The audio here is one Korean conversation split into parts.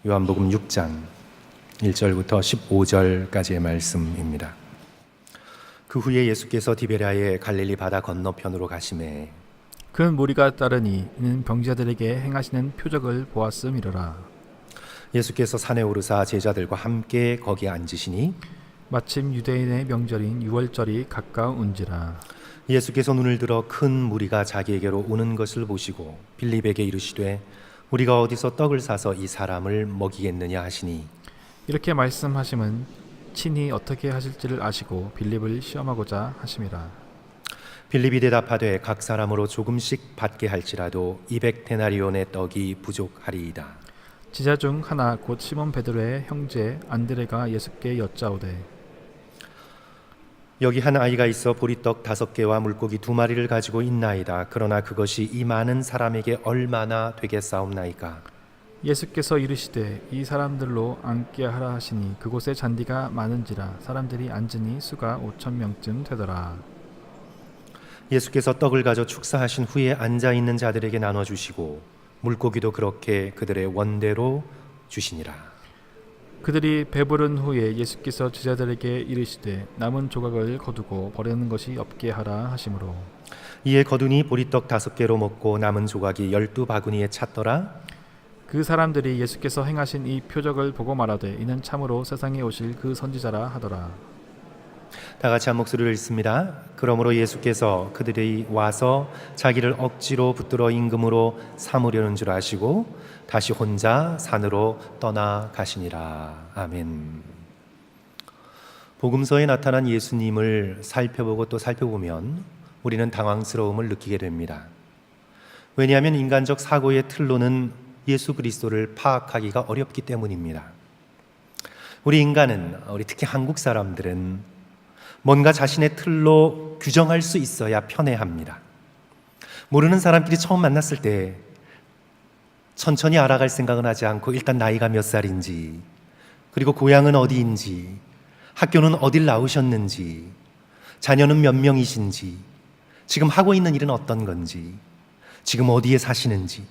요한복음 6장 1절부터 15절까지의 말씀입니다. 그 후에 예수께서 디베랴의 갈릴리 바다 건너편으로 가시매 큰 무리가 따르니 이는 병자들에게 행하시는 표적을 보았음이로라. 예수께서 산에 오르사 제자들과 함께 거기에 앉으시니 마침 유대인의 명절인 유월절이 가까운지라. 예수께서 눈을 들어 큰 무리가 자기에게로 오는 것을 보시고 빌립에게 이르시되 우리가 어디서 떡을 사서 이 사람을 먹이겠느냐 하시니 이렇게 말씀하심은 친히 어떻게 하실지를 아시고 빌립을 시험하고자 하심이라. 빌립이 대답하되 각 사람으로 조금씩 받게 할지라도 200데나리온의 떡이 부족하리이다. 제자 중 하나 곧 시몬 베드로의 형제 안드레가 예수께 여짜오되 여기 한 아이가 있어 보리떡 5개와 물고기 2마리를 가지고 있나이다. 그러나 그것이 이 많은 사람에게 얼마나 되겠사옵나이까? 예수께서 이르시되 이 사람들로 앉게 하라 하시니 그곳에 잔디가 많은지라 사람들이 앉으니 수가 5,000명쯤 되더라. 예수께서 떡을 가져 축사하신 후에 앉아있는 자들에게 나눠주시고 물고기도 그렇게 그들의 원대로 주시니라. 그들이 배부른 후에 예수께서 제자들에게 이르시되 남은 조각을 거두고 버리는 것이 없게 하라 하시므로 이에 거두니 보리떡 5개로 먹고 남은 조각이 12바구니에 찼더라. 그 사람들이 예수께서 행하신 이 표적을 보고 말하되 이는 참으로 세상에 오실 그 선지자라 하더라. 다 같이 한 목소리를 읽습니다. 그러므로 예수께서 그들이 와서 자기를 억지로 붙들어 임금으로 삼으려는 줄 아시고 다시 혼자 산으로 떠나가시니라. 아멘. 복음서에 나타난 예수님을 살펴보고 또 살펴보면 우리는 당황스러움을 느끼게 됩니다. 왜냐하면 인간적 사고의 틀로는 예수 그리스도를 파악하기가 어렵기 때문입니다. 우리 인간은, 우리 특히 한국 사람들은 뭔가 자신의 틀로 규정할 수 있어야 편해합니다. 모르는 사람끼리 처음 만났을 때 천천히 알아갈 생각은 하지 않고 일단 나이가 몇 살인지, 그리고 고향은 어디인지, 학교는 어딜 나오셨는지, 자녀는 몇 명이신지, 지금 하고 있는 일은 어떤 건지, 지금 어디에 사시는지,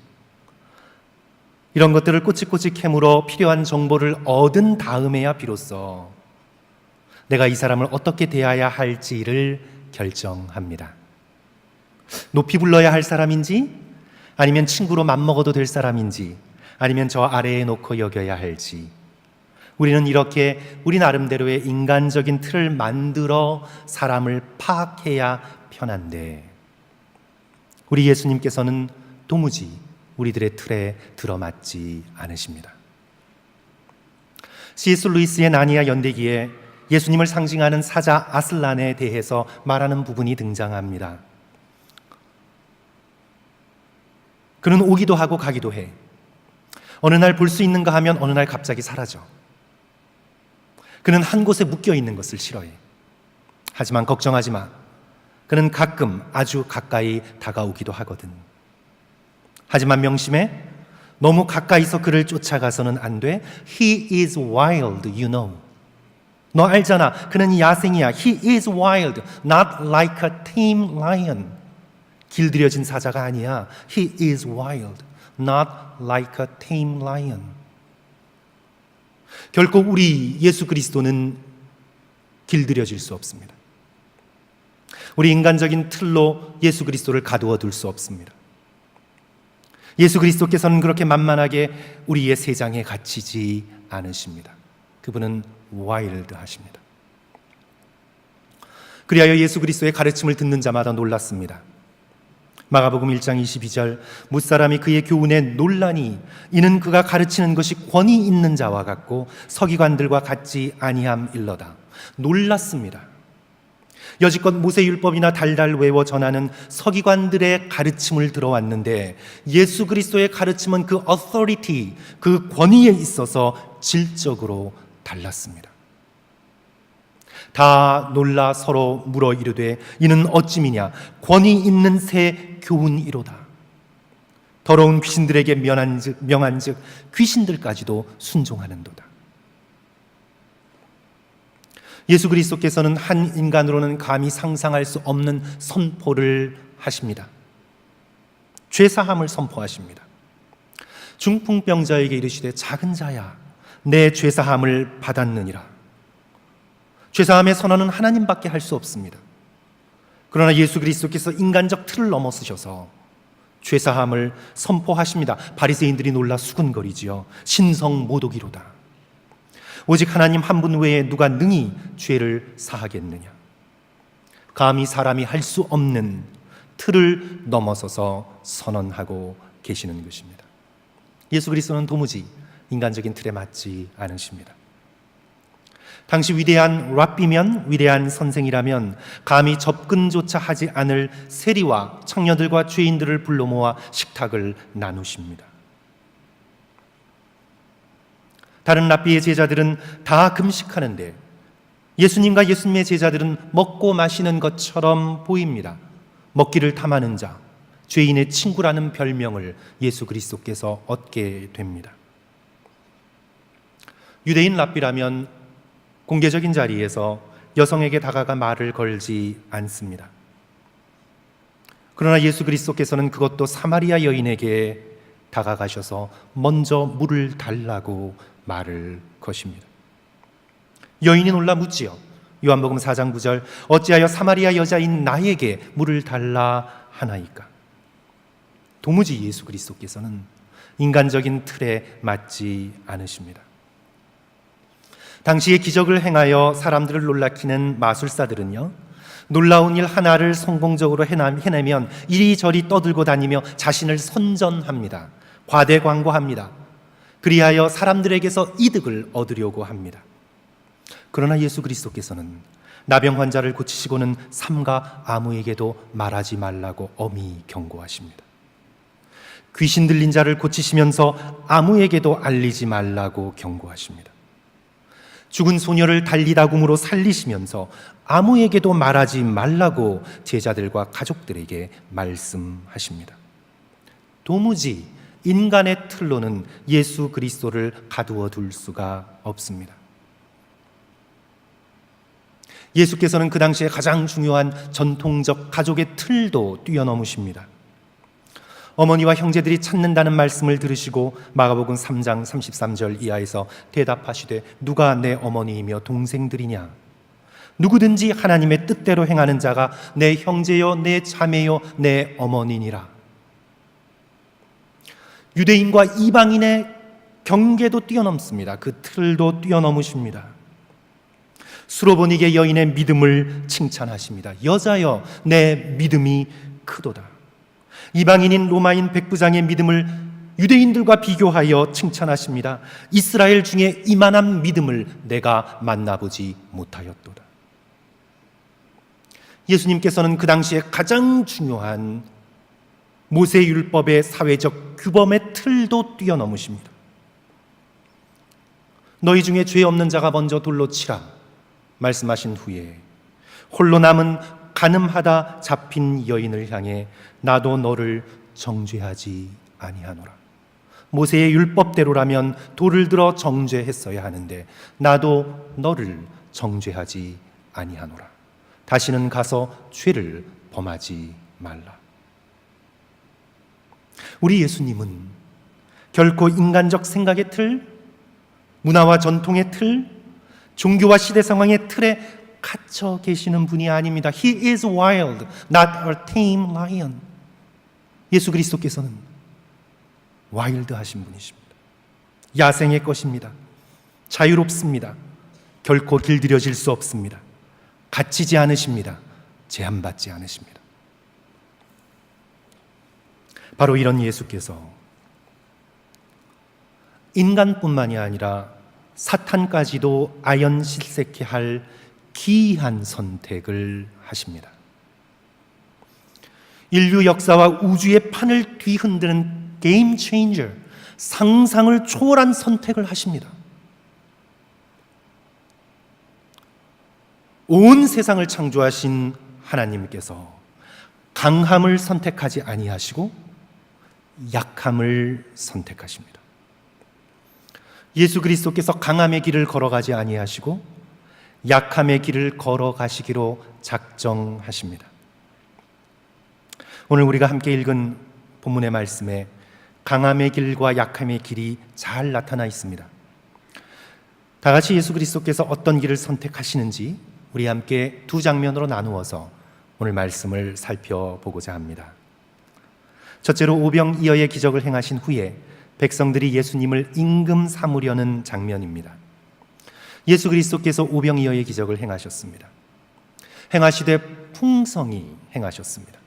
이런 것들을 꼬치꼬치 캐물어 필요한 정보를 얻은 다음에야 비로소 내가 이 사람을 어떻게 대해야 할지를 결정합니다. 높이 불러야 할 사람인지, 아니면 친구로 맘먹어도 될 사람인지, 아니면 저 아래에 놓고 여겨야 할지, 우리는 이렇게 우리 나름대로의 인간적인 틀을 만들어 사람을 파악해야 편한데 우리 예수님께서는 도무지 우리들의 틀에 들어맞지 않으십니다. C.S. 루이스의 나니아 연대기에 예수님을 상징하는 사자 아슬란에 대해서 말하는 부분이 등장합니다. 그는 오기도 하고 가기도 해. 어느 날 볼 수 있는가 하면 어느 날 갑자기 사라져. 그는 한 곳에 묶여 있는 것을 싫어해. 하지만 걱정하지 마. 그는 가끔 아주 가까이 다가오기도 하거든. 하지만 명심해. 너무 가까이서 그를 쫓아가서는 안 돼. He is wild, you know. 너 알잖아. 그는 야생이야. He is wild, not like a tame lion. 길들여진 사자가 아니야. He is wild, not like a tame lion. 결코 우리 예수 그리스도는 길들여질 수 없습니다. 우리 인간적인 틀로 예수 그리스도를 가두어 둘 수 없습니다. 예수 그리스도께서는 그렇게 만만하게 우리의 세상에 갇히지 않으십니다. 그분은 와일드하십니다. 그리하여 예수 그리스도의 가르침을 듣는 자마다 놀랐습니다. 마가복음 1장 22절 뭇사람이 그의 교훈에 놀라니 이는 그가 가르치는 것이 권위 있는 자와 같고 서기관들과 같지 아니함일러다. 놀랐습니다. 여지껏 모세율법이나 달달 외워 전하는 서기관들의 가르침을 들어왔는데 예수 그리스도의 가르침은 그 authority, 그 권위에 있어서 질적으로 달랐습니다. 다 놀라 서로 물어 이르되 이는 어찌미냐 권위 있는 새 교훈이로다. 더러운 귀신들에게 명한즉 귀신들까지도 순종하는도다. 예수 그리스도께서는 한 인간으로는 감히 상상할 수 없는 선포를 하십니다. 죄사함을 선포하십니다. 중풍병자에게 이르시되 작은 자야 내 죄사함을 받았느니라. 죄사함의 선언은 하나님밖에 할 수 없습니다. 그러나 예수 그리스도께서 인간적 틀을 넘어서셔서 죄사함을 선포하십니다. 바리새인들이 놀라 수군거리지요. 신성 모독이로다. 오직 하나님 한 분 외에 누가 능히 죄를 사하겠느냐. 감히 사람이 할 수 없는 틀을 넘어서서 선언하고 계시는 것입니다. 예수 그리스도는 도무지 인간적인 틀에 맞지 않으십니다. 당시 위대한 랍비면, 위대한 선생이라면 감히 접근조차 하지 않을 세리와 청년들과 죄인들을 불러 모아 식탁을 나누십니다. 다른 랍비의 제자들은 다 금식하는데 예수님과 예수님의 제자들은 먹고 마시는 것처럼 보입니다. 먹기를 탐하는 자, 죄인의 친구라는 별명을 예수 그리스도께서 얻게 됩니다. 유대인 랍비라면 공개적인 자리에서 여성에게 다가가 말을 걸지 않습니다. 그러나 예수 그리스도께서는 그것도 사마리아 여인에게 다가가셔서 먼저 물을 달라고 말을 거십니다. 여인이 놀라 묻지요. 요한복음 4장 9절 어찌하여 사마리아 여자인 나에게 물을 달라 하나이까. 도무지 예수 그리스도께서는 인간적인 틀에 맞지 않으십니다. 당시에 기적을 행하여 사람들을 놀라키는 마술사들은요, 놀라운 일 하나를 성공적으로 해내면 이리저리 떠들고 다니며 자신을 선전합니다. 과대광고합니다. 그리하여 사람들에게서 이득을 얻으려고 합니다. 그러나 예수 그리스도께서는 나병 환자를 고치시고는 삼가 아무에게도 말하지 말라고 엄히 경고하십니다. 귀신 들린 자를 고치시면서 아무에게도 알리지 말라고 경고하십니다. 죽은 소녀를 달리다굼으로 살리시면서 아무에게도 말하지 말라고 제자들과 가족들에게 말씀하십니다. 도무지 인간의 틀로는 예수 그리스도를 가두어 둘 수가 없습니다. 예수께서는 그 당시에 가장 중요한 전통적 가족의 틀도 뛰어넘으십니다. 어머니와 형제들이 찾는다는 말씀을 들으시고 마가복음 3장 33절 이하에서 대답하시되 누가 내 어머니이며 동생들이냐. 누구든지 하나님의 뜻대로 행하는 자가 내 형제요 내 자매요 내 어머니니라. 유대인과 이방인의 경계도 뛰어넘습니다. 그 틀도 뛰어넘으십니다. 수로보니게 여인의 믿음을 칭찬하십니다. 여자여 내 믿음이 크도다. 이방인인 로마인 백부장의 믿음을 유대인들과 비교하여 칭찬하십니다. 이스라엘 중에 이만한 믿음을 내가 만나보지 못하였도다. 예수님께서는 그 당시에 가장 중요한 모세율법의 사회적 규범의 틀도 뛰어넘으십니다. 너희 중에 죄 없는 자가 먼저 돌로 치라 말씀하신 후에 홀로 남은 간음하다 잡힌 여인을 향해 나도 너를 정죄하지 아니하노라. 모세의 율법대로라면 돌을 들어 정죄했어야 하는데 나도 너를 정죄하지 아니하노라. 다시는 가서 죄를 범하지 말라. 우리 예수님은 결코 인간적 생각의 틀, 문화와 전통의 틀, 종교와 시대 상황의 틀에 갇혀 계시는 분이 아닙니다. He is wild, not a tame lion. 예수 그리스도께서는 와일드하신 분이십니다. 야생의 것입니다. 자유롭습니다. 결코 길들여질 수 없습니다. 갇히지 않으십니다. 제한받지 않으십니다. 바로 이런 예수께서 인간뿐만이 아니라 사탄까지도 아연실색케 할 기이한 선택을 하십니다. 인류 역사와 우주의 판을 뒤흔드는 게임 체인저, 상상을 초월한 선택을 하십니다. 온 세상을 창조하신 하나님께서 강함을 선택하지 아니하시고 약함을 선택하십니다. 예수 그리스도께서 강함의 길을 걸어가지 아니하시고 약함의 길을 걸어가시기로 작정하십니다. 오늘 우리가 함께 읽은 본문의 말씀에 강함의 길과 약함의 길이 잘 나타나 있습니다. 다 같이 예수 그리스도께서 어떤 길을 선택하시는지 우리 함께 두 장면으로 나누어서 오늘 말씀을 살펴보고자 합니다. 첫째로 오병이어의 기적을 행하신 후에 백성들이 예수님을 임금 삼으려는 장면입니다. 예수 그리스도께서 오병이어의 기적을 행하셨습니다. 행하시되 풍성히 행하셨습니다.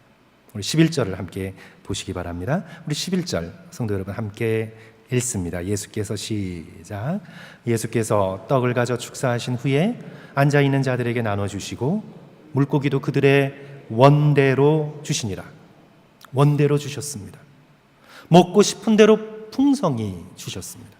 우리 11절을 함께 보시기 바랍니다. 우리 11절 성도 여러분 함께 읽습니다. 예수께서 시작. 예수께서 떡을 가져 축사하신 후에 앉아있는 자들에게 나눠주시고 물고기도 그들의 원대로 주시니라. 원대로 주셨습니다. 먹고 싶은 대로 풍성히 주셨습니다.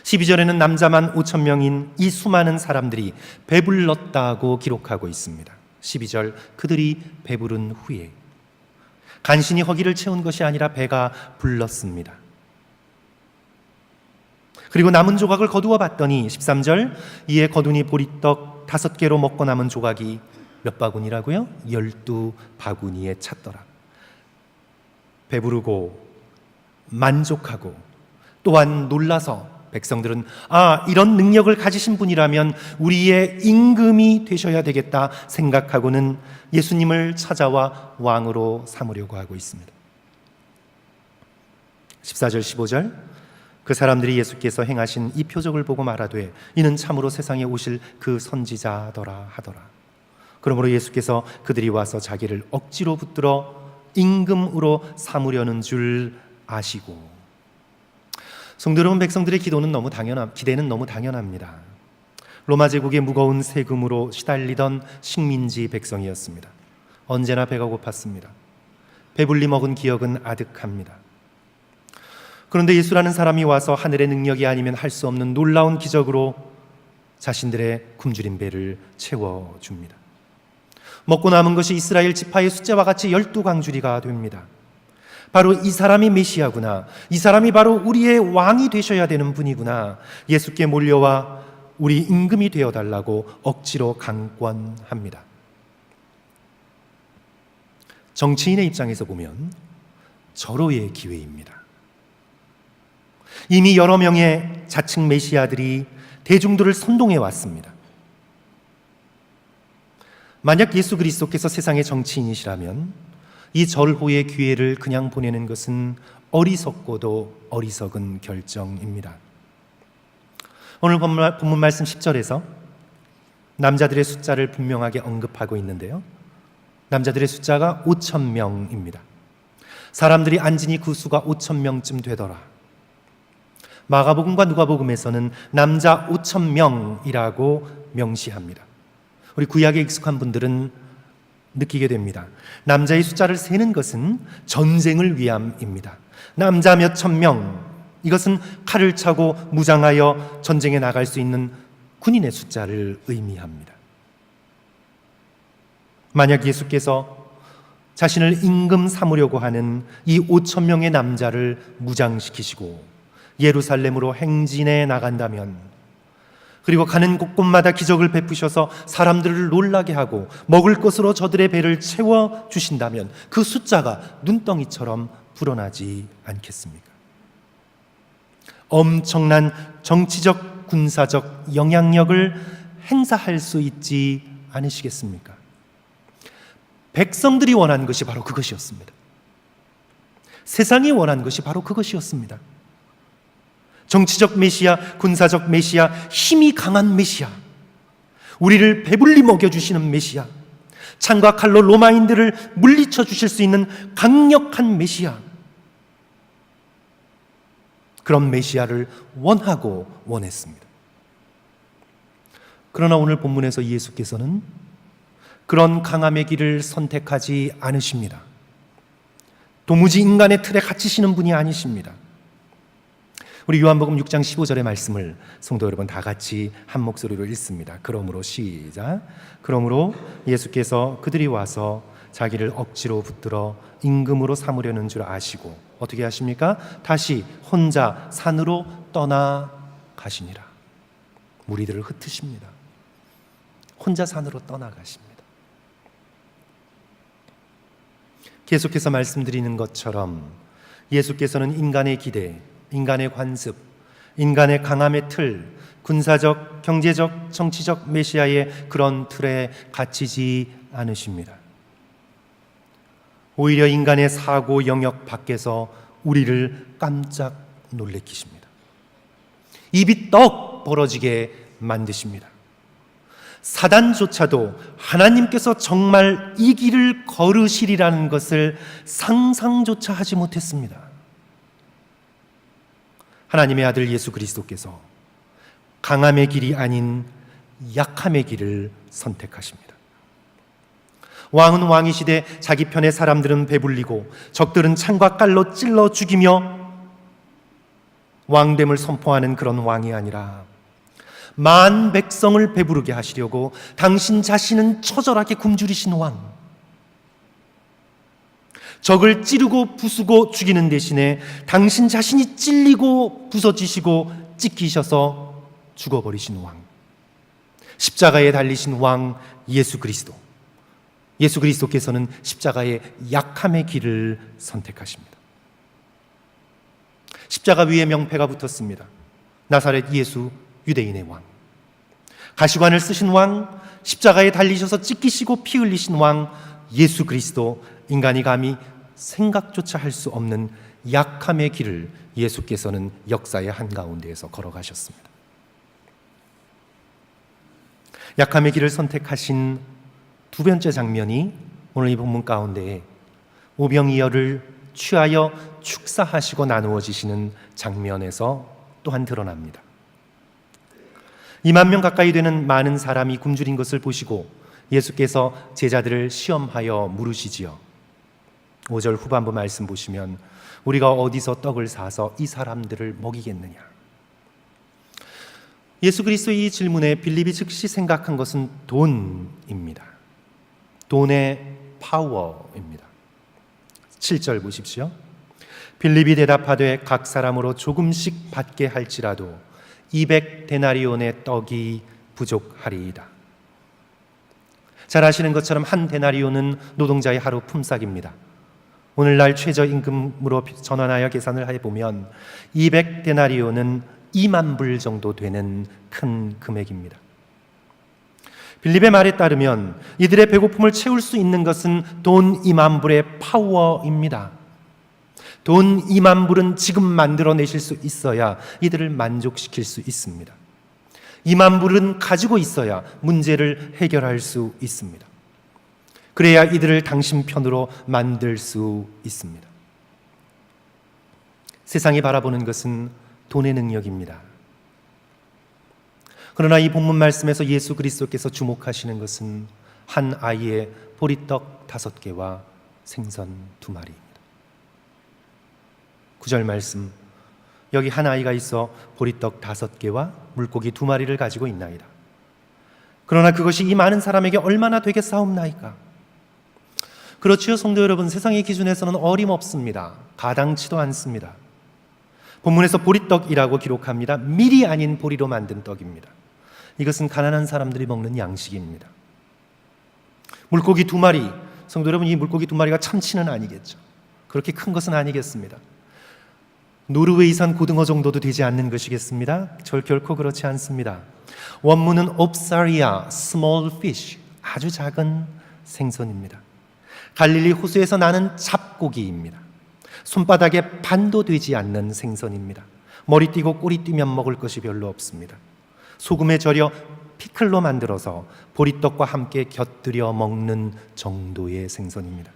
12절에는 남자만 5천 명인 이 수많은 사람들이 배불렀다고 기록하고 있습니다. 12절 그들이 배부른 후에 간신히 허기를 채운 것이 아니라 배가 불렀습니다. 그리고 남은 조각을 거두어 봤더니 13절 이에 거두니 보리떡 5개로 먹고 남은 조각이 몇 바구니라고요? 12바구니에 찼더라. 배부르고 만족하고 또한 놀라서 백성들은 이런 능력을 가지신 분이라면 우리의 임금이 되셔야 되겠다 생각하고는 예수님을 찾아와 왕으로 삼으려고 하고 있습니다. 14절 15절 그 사람들이 예수께서 행하신 이 표적을 보고 말하되 이는 참으로 세상에 오실 그 선지자더라 하더라. 그러므로 예수께서 그들이 와서 자기를 억지로 붙들어 임금으로 삼으려는 줄 아시고. 성도 여러분, 백성들의 기대는 너무 당연합니다. 로마 제국의 무거운 세금으로 시달리던 식민지 백성이었습니다. 언제나 배가 고팠습니다. 배불리 먹은 기억은 아득합니다. 그런데 예수라는 사람이 와서 하늘의 능력이 아니면 할 수 없는 놀라운 기적으로 자신들의 굶주린 배를 채워줍니다. 먹고 남은 것이 이스라엘 지파의 숫자와 같이 12광주리가 됩니다. 바로 이 사람이 메시아구나. 이 사람이 바로 우리의 왕이 되셔야 되는 분이구나. 예수께 몰려와 우리 임금이 되어달라고 억지로 강권합니다. 정치인의 입장에서 보면 절호의 기회입니다. 이미 여러 명의 자칭 메시아들이 대중들을 선동해 왔습니다. 만약 예수 그리스도께서 세상의 정치인이시라면 이 절호의 기회를 그냥 보내는 것은 어리석고도 어리석은 결정입니다. 오늘 본문 말씀 10절에서 남자들의 숫자를 분명하게 언급하고 있는데요. 남자들의 숫자가 5천 명입니다. 사람들이 앉으니 그 수가 5천 명쯤 되더라. 마가복음과 누가복음에서는 남자 5천 명이라고 명시합니다. 우리 구약에 익숙한 분들은 느끼게 됩니다. 남자의 숫자를 세는 것은 전쟁을 위함입니다. 남자 몇 천 명, 이것은 칼을 차고 무장하여 전쟁에 나갈 수 있는 군인의 숫자를 의미합니다. 만약 예수께서 자신을 임금 삼으려고 하는 이 5천 명의 남자를 무장시키시고 예루살렘으로 행진해 나간다면, 그리고 가는 곳곳마다 기적을 베푸셔서 사람들을 놀라게 하고 먹을 것으로 저들의 배를 채워주신다면 그 숫자가 눈덩이처럼 불어나지 않겠습니까? 엄청난 정치적, 군사적 영향력을 행사할 수 있지 않으시겠습니까? 백성들이 원한 것이 바로 그것이었습니다. 세상이 원한 것이 바로 그것이었습니다. 정치적 메시아, 군사적 메시아, 힘이 강한 메시아, 우리를 배불리 먹여주시는 메시아, 창과 칼로 로마인들을 물리쳐 주실 수 있는 강력한 메시아, 그런 메시아를 원하고 원했습니다. 그러나 오늘 본문에서 예수께서는 그런 강함의 길을 선택하지 않으십니다. 도무지 인간의 틀에 갇히시는 분이 아니십니다. 우리 요한복음 6장 15절의 말씀을 성도 여러분 다 같이 한 목소리로 읽습니다. 그러므로 시작. 그러므로 예수께서 그들이 와서 자기를 억지로 붙들어 임금으로 삼으려는 줄 아시고 어떻게 하십니까? 다시 혼자 산으로 떠나가시니라. 무리들을 흩으십니다. 혼자 산으로 떠나가십니다. 계속해서 말씀드리는 것처럼 예수께서는 인간의 기대, 인간의 관습, 인간의 강함의 틀, 군사적, 경제적, 정치적 메시아의 그런 틀에 갇히지 않으십니다. 오히려 인간의 사고 영역 밖에서 우리를 깜짝 놀래키십니다. 입이 떡 벌어지게 만드십니다. 사단조차도 하나님께서 정말 이 길을 걸으시리라는 것을 상상조차 하지 못했습니다. 하나님의 아들 예수 그리스도께서 강함의 길이 아닌 약함의 길을 선택하십니다. 왕은 왕이시되 자기 편의 사람들은 배불리고 적들은 창과 깔로 찔러 죽이며 왕됨을 선포하는 그런 왕이 아니라 만 백성을 배부르게 하시려고 당신 자신은 처절하게 굶주리신 왕, 적을 찌르고 부수고 죽이는 대신에 당신 자신이 찔리고 부서지시고 찢기셔서 죽어버리신 왕, 십자가에 달리신 왕 예수 그리스도. 예수 그리스도께서는 십자가의 약함의 길을 선택하십니다. 십자가 위에 명패가 붙었습니다. 나사렛 예수, 유대인의 왕. 가시관을 쓰신 왕, 십자가에 달리셔서 찢기시고 피 흘리신 왕 예수 그리스도. 인간이 감히 생각조차 할 수 없는 약함의 길을 예수께서는 역사의 한가운데에서 걸어가셨습니다. 약함의 길을 선택하신 두 번째 장면이 오늘 이 본문 가운데에 오병이어를 취하여 축사하시고 나누어지시는 장면에서 또한 드러납니다. 2만 명 가까이 되는 많은 사람이 굶주린 것을 보시고 예수께서 제자들을 시험하여 물으시지요. 5절 후반부 말씀 보시면 우리가 어디서 떡을 사서 이 사람들을 먹이겠느냐. 예수 그리스도의 이 질문에 빌립이 즉시 생각한 것은 돈입니다. 돈의 파워입니다. 7절 보십시오. 빌립이 대답하되 각 사람으로 조금씩 받게 할지라도 200데나리온의 떡이 부족하리이다. 잘 아시는 것처럼 한 데나리온은 노동자의 하루 품삯입니다. 오늘날 최저임금으로 전환하여 계산을 해보면 200데나리온은 2만 불 정도 되는 큰 금액입니다. 빌립의 말에 따르면 이들의 배고픔을 채울 수 있는 것은 돈 2만 불의 파워입니다. 돈 2만 불은 지금 만들어내실 수 있어야 이들을 만족시킬 수 있습니다. 2만 불은 가지고 있어야 문제를 해결할 수 있습니다. 그래야 이들을 당신 편으로 만들 수 있습니다. 세상이 바라보는 것은 돈의 능력입니다. 그러나 이 본문 말씀에서 예수 그리스도께서 주목하시는 것은 한 아이의 보리떡 5개와 생선 2마리입니다. 9절 말씀, 여기 한 아이가 있어 보리떡 5개와 물고기 2마리를 가지고 있나이다. 그러나 그것이 이 많은 사람에게 얼마나 되겠사옵나이까? 그렇지요, 성도 여러분. 세상의 기준에서는 어림없습니다. 가당치도 않습니다. 본문에서 보리떡이라고 기록합니다. 밀이 아닌 보리로 만든 떡입니다. 이것은 가난한 사람들이 먹는 양식입니다. 물고기 2마리, 성도 여러분, 이 물고기 2마리가 참치는 아니겠죠. 그렇게 큰 것은 아니겠습니다. 노르웨이산 고등어 정도도 되지 않는 것이겠습니다. 결코 그렇지 않습니다. 원문은 옵사리아, small fish, 아주 작은 생선입니다. 갈릴리 호수에서 나는 잡고기입니다. 손바닥에 반도 되지 않는 생선입니다. 머리 띄고 꼬리 띄면 먹을 것이 별로 없습니다. 소금에 절여 피클로 만들어서 보리떡과 함께 곁들여 먹는 정도의 생선입니다.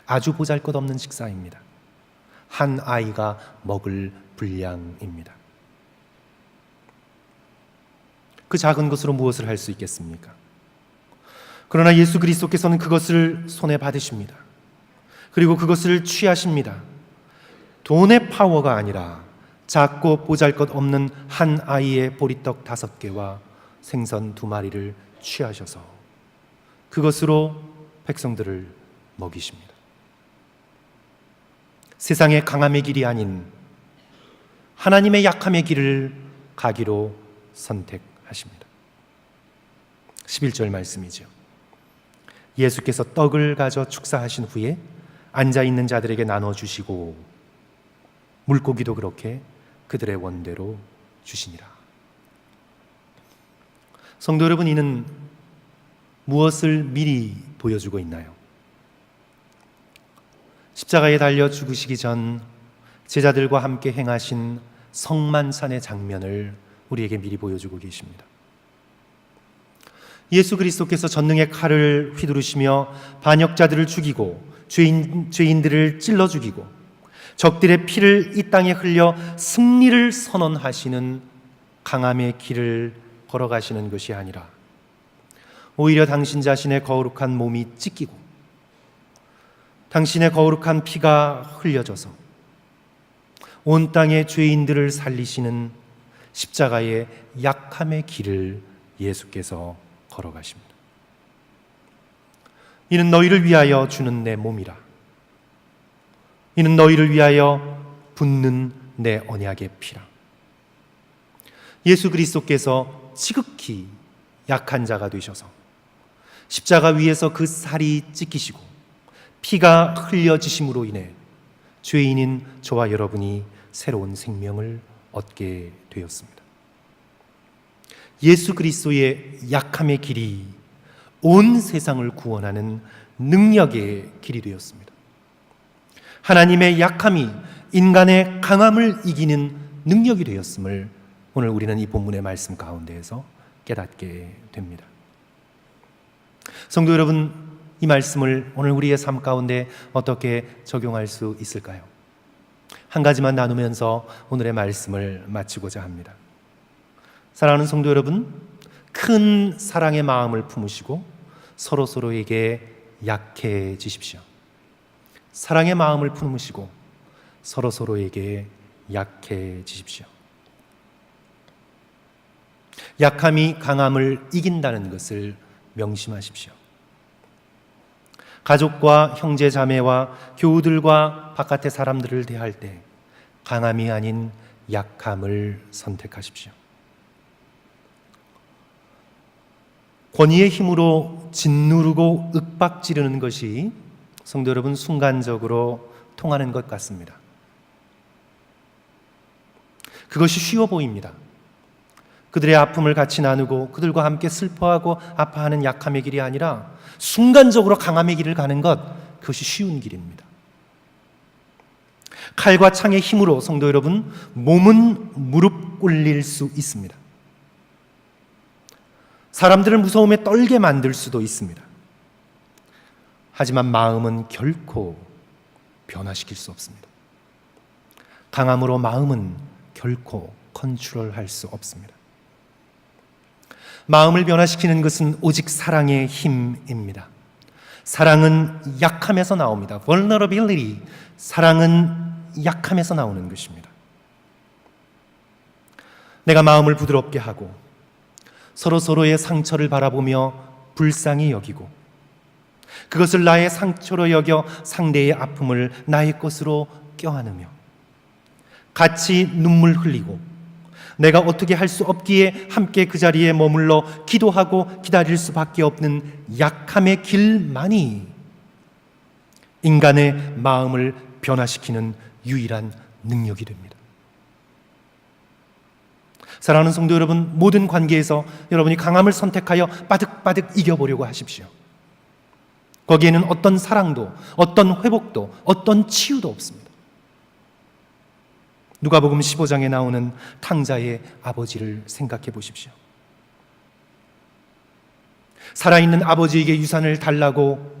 아주 보잘것없는 식사입니다. 한 아이가 먹을 분량입니다. 그 작은 것으로 무엇을 할 수 있겠습니까? 그러나 예수 그리스도께서는 그것을 손에 받으십니다. 그리고 그것을 취하십니다. 돈의 파워가 아니라 작고 보잘것없는 한 아이의 보리떡 5개와 생선 2마리를 취하셔서 그것으로 백성들을 먹이십니다. 세상의 강함의 길이 아닌 하나님의 약함의 길을 가기로 선택하십니다. 11절 말씀이죠. 예수께서 떡을 가져 축사하신 후에 앉아있는 자들에게 나눠주시고 물고기도 그렇게 그들의 원대로 주시니라. 성도 여러분, 이는 무엇을 미리 보여주고 있나요? 십자가에 달려 죽으시기 전 제자들과 함께 행하신 성만찬의 장면을 우리에게 미리 보여주고 계십니다. 예수 그리스도께서 전능의 칼을 휘두르시며 반역자들을 죽이고 죄인들을 찔러 죽이고 적들의 피를 이 땅에 흘려 승리를 선언하시는 강함의 길을 걸어가시는 것이 아니라 오히려 당신 자신의 거룩한 몸이 찢기고 당신의 거룩한 피가 흘려져서 온 땅의 죄인들을 살리시는 십자가의 약함의 길을 예수께서 걸어가십니다. 이는 너희를 위하여 주는 내 몸이라. 이는 너희를 위하여 붓는 내 언약의 피라. 예수 그리스도께서 지극히 약한 자가 되셔서 십자가 위에서 그 살이 찢기시고 피가 흘려지심으로 인해 죄인인 저와 여러분이 새로운 생명을 얻게 되었습니다. 예수 그리스도의 약함의 길이 온 세상을 구원하는 능력의 길이 되었습니다. 하나님의 약함이 인간의 강함을 이기는 능력이 되었음을 오늘 우리는 이 본문의 말씀 가운데에서 깨닫게 됩니다. 성도 여러분, 이 말씀을 오늘 우리의 삶 가운데 어떻게 적용할 수 있을까요? 한 가지만 나누면서 오늘의 말씀을 마치고자 합니다. 사랑하는 성도 여러분, 큰 사랑의 마음을 품으시고 서로서로에게 약해지십시오. 사랑의 마음을 품으시고 서로서로에게 약해지십시오. 약함이 강함을 이긴다는 것을 명심하십시오. 가족과 형제 자매와 교우들과 바깥의 사람들을 대할 때 강함이 아닌 약함을 선택하십시오. 권위의 힘으로 짓누르고 윽박지르는 것이 성도 여러분 순간적으로 통하는 것 같습니다. 그것이 쉬워 보입니다. 그들의 아픔을 같이 나누고 그들과 함께 슬퍼하고 아파하는 약함의 길이 아니라 순간적으로 강함의 길을 가는 것, 그것이 쉬운 길입니다. 칼과 창의 힘으로 성도 여러분, 몸은 무릎 꿇릴 수 있습니다. 사람들을 무서움에 떨게 만들 수도 있습니다. 하지만 마음은 결코 변화시킬 수 없습니다. 강함으로 마음은 결코 컨트롤할 수 없습니다. 마음을 변화시키는 것은 오직 사랑의 힘입니다. 사랑은 약함에서 나옵니다. vulnerability, 사랑은 약함에서 나오는 것입니다. 내가 마음을 부드럽게 하고 서로의 상처를 바라보며 불쌍히 여기고 그것을 나의 상처로 여겨 상대의 아픔을 나의 것으로 껴안으며 같이 눈물 흘리고 내가 어떻게 할 수 없기에 함께 그 자리에 머물러 기도하고 기다릴 수밖에 없는 약함의 길만이 인간의 마음을 변화시키는 유일한 능력이 됩니다. 사랑하는 성도 여러분, 모든 관계에서 여러분이 강함을 선택하여 바득바득 이겨보려고 하십시오. 거기에는 어떤 사랑도, 어떤 회복도, 어떤 치유도 없습니다. 누가복음 15장에 나오는 탕자의 아버지를 생각해 보십시오. 살아있는 아버지에게 유산을 달라고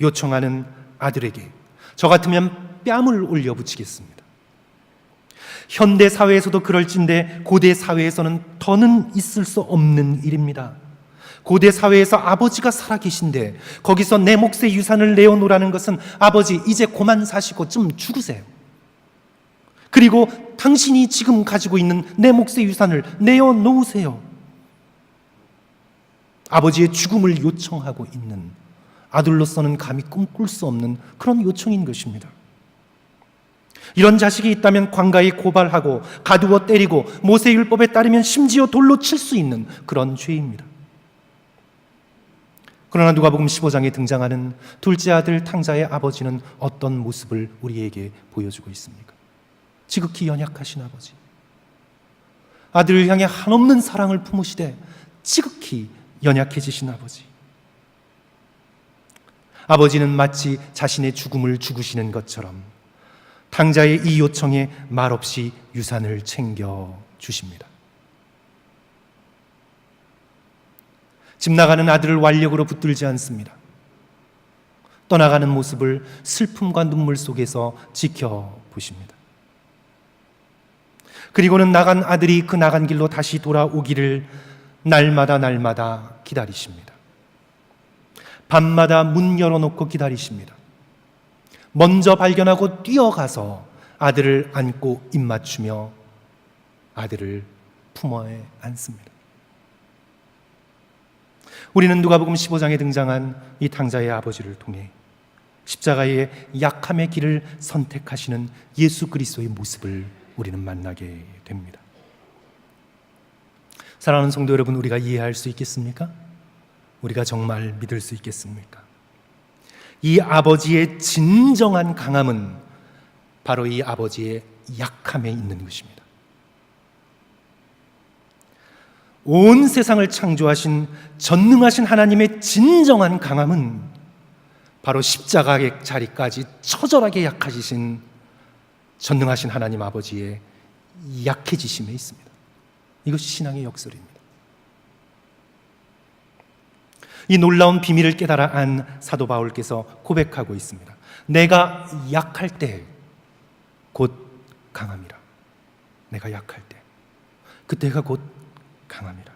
요청하는 아들에게 저 같으면 뺨을 올려 붙이겠습니다. 현대 사회에서도 그럴진데 고대 사회에서는 더는 있을 수 없는 일입니다. 고대 사회에서 아버지가 살아계신데 거기서 내 몫의 유산을 내어놓으라는 것은 아버지 이제 그만 사시고 좀 죽으세요. 그리고 당신이 지금 가지고 있는 내 몫의 유산을 내어놓으세요. 아버지의 죽음을 요청하고 있는 아들로서는 감히 꿈꿀 수 없는 그런 요청인 것입니다. 이런 자식이 있다면 광가에 고발하고 가두어 때리고 모세율법에 따르면 심지어 돌로 칠 수 있는 그런 죄입니다. 그러나 누가복음 15장에 등장하는 둘째 아들 탕자의 아버지는 어떤 모습을 우리에게 보여주고 있습니까? 지극히 연약하신 아버지, 아들을 향해 한없는 사랑을 품으시되 지극히 연약해지신 아버지. 아버지는 마치 자신의 죽음을 죽으시는 것처럼 탕자의 이 요청에 말없이 유산을 챙겨 주십니다. 집 나가는 아들을 완력으로 붙들지 않습니다. 떠나가는 모습을 슬픔과 눈물 속에서 지켜보십니다. 그리고는 나간 아들이 그 나간 길로 다시 돌아오기를 날마다 기다리십니다. 밤마다 문 열어놓고 기다리십니다. 먼저 발견하고 뛰어가서 아들을 안고 입맞추며 아들을 품어에 안습니다. 우리는 누가복음 15장에 등장한 이 탕자의 아버지를 통해 십자가의 약함의 길을 선택하시는 예수 그리스도의 모습을 우리는 만나게 됩니다. 사랑하는 성도 여러분, 우리가 이해할 수 있겠습니까? 우리가 정말 믿을 수 있겠습니까? 이 아버지의 진정한 강함은 바로 이 아버지의 약함에 있는 것입니다. 온 세상을 창조하신 전능하신 하나님의 진정한 강함은 바로 십자가의 자리까지 처절하게 약해지신 전능하신 하나님 아버지의 약해지심에 있습니다. 이것이 신앙의 역설입니다. 이 놀라운 비밀을 깨달아 안 사도 바울께서 고백하고 있습니다. 내가 약할 때 곧 강함이라. 내가 약할 때 그때가 곧 강함이라.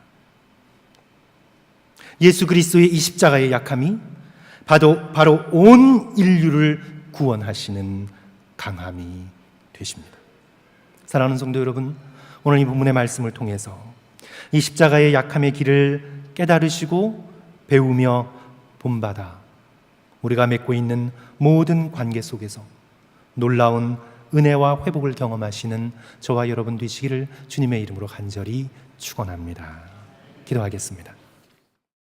예수 그리스도의 이 십자가의 약함이 바로 온 인류를 구원하시는 강함이 되십니다. 사랑하는 성도 여러분, 오늘 이 본문의 말씀을 통해서 이 십자가의 약함의 길을 깨달으시고 배우며 본받아 우리가 맺고 있는 모든 관계 속에서 놀라운 은혜와 회복을 경험하시는 저와 여러분 되시기를 주님의 이름으로 간절히 축원합니다. 기도하겠습니다.